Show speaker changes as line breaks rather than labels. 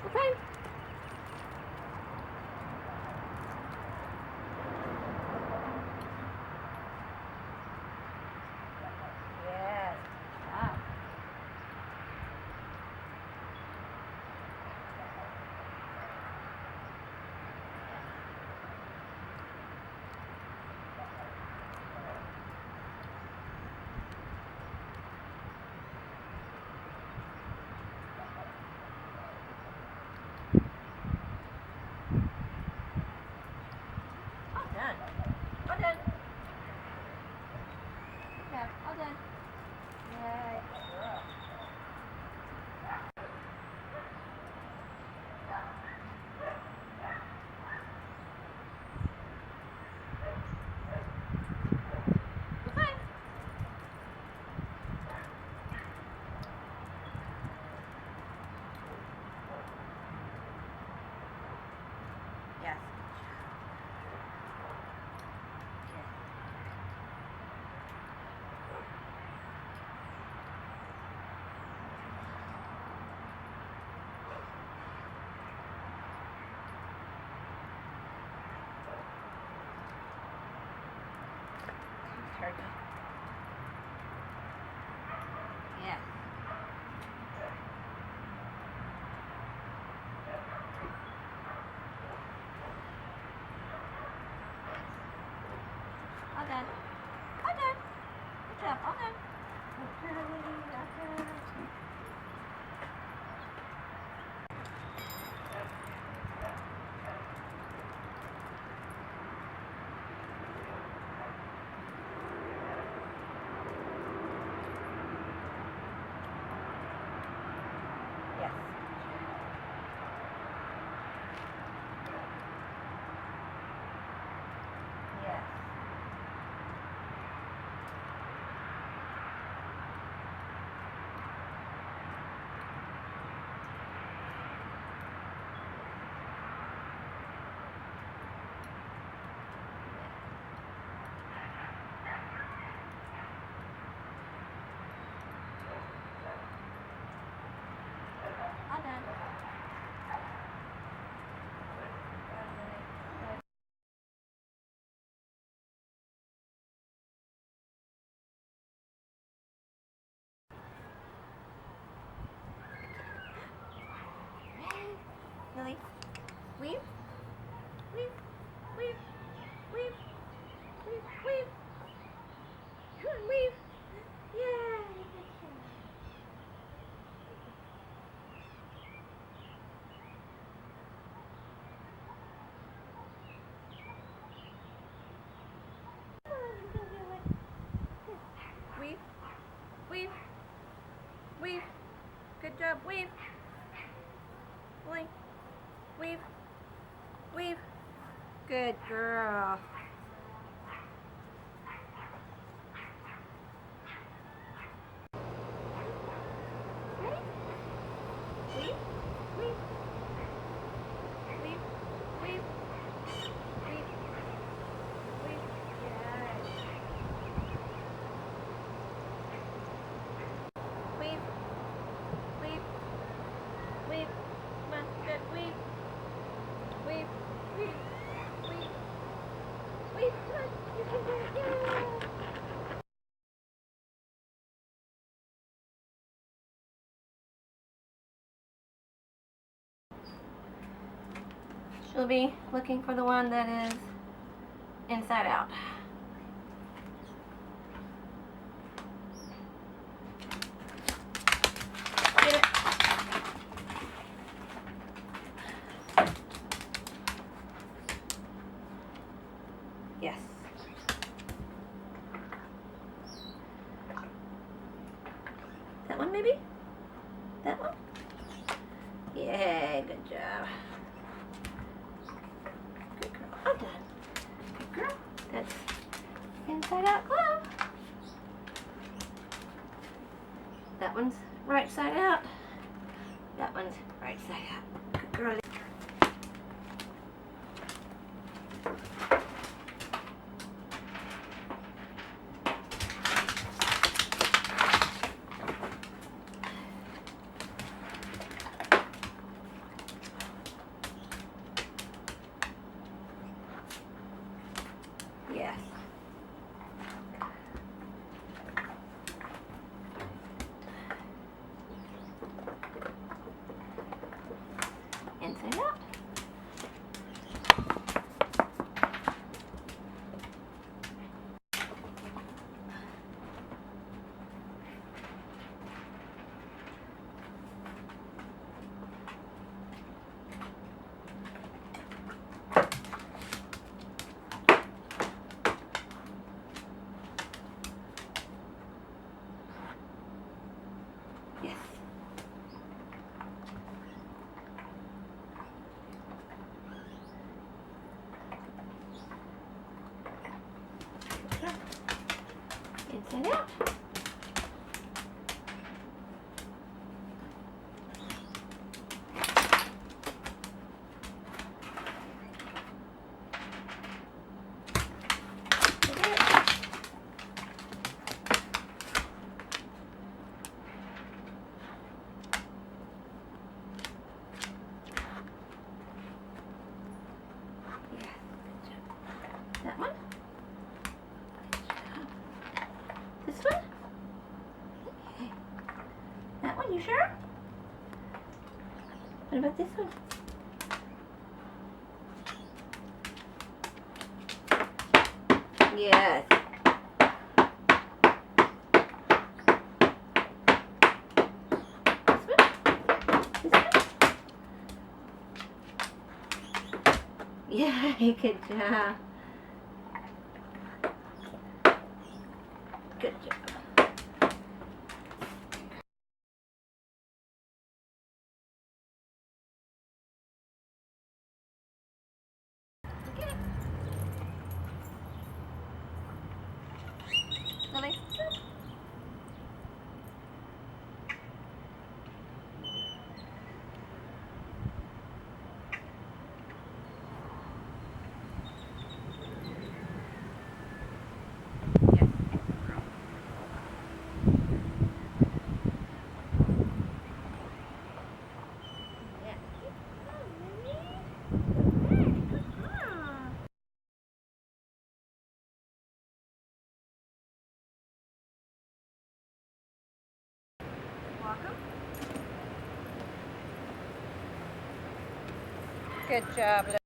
Okay. Yes. Wow. All done. All done. Okay, all done. Yay. Girl. Okay. Yes. Very good. Yeah. All done. All done. Good job. All done. Okay. Okay. Yes. Yes. All done. Lily, weave, weave, weave, weave, weave, weave. Come on, weave. Yay! Come on, you can do it. Weave, weave, weave. Good job, weave. Lily, weave, weave. Good girl. Ready? Weave, weave, weave, weave, weave, weave. Yes. Weave, weave, weave. Come on, good. Weave, weave, weave, weave, weave. Come on, you can do it. Yay! She'll be looking for the one that is inside out. Get it. Yes. That one maybe? That one? Yeah, good job. Good girl. All done. Good girl. That's inside out glove. That one's right side out. That one's right side out. Good girl. Yes. Inside out. Yes. Inside out. That one? This one? Okay. That one, you sure? What about this one? Yes. This one? This one? Yeah, good job. Good job. Okay. Lily. Yes. Yeah. Welcome. Good job.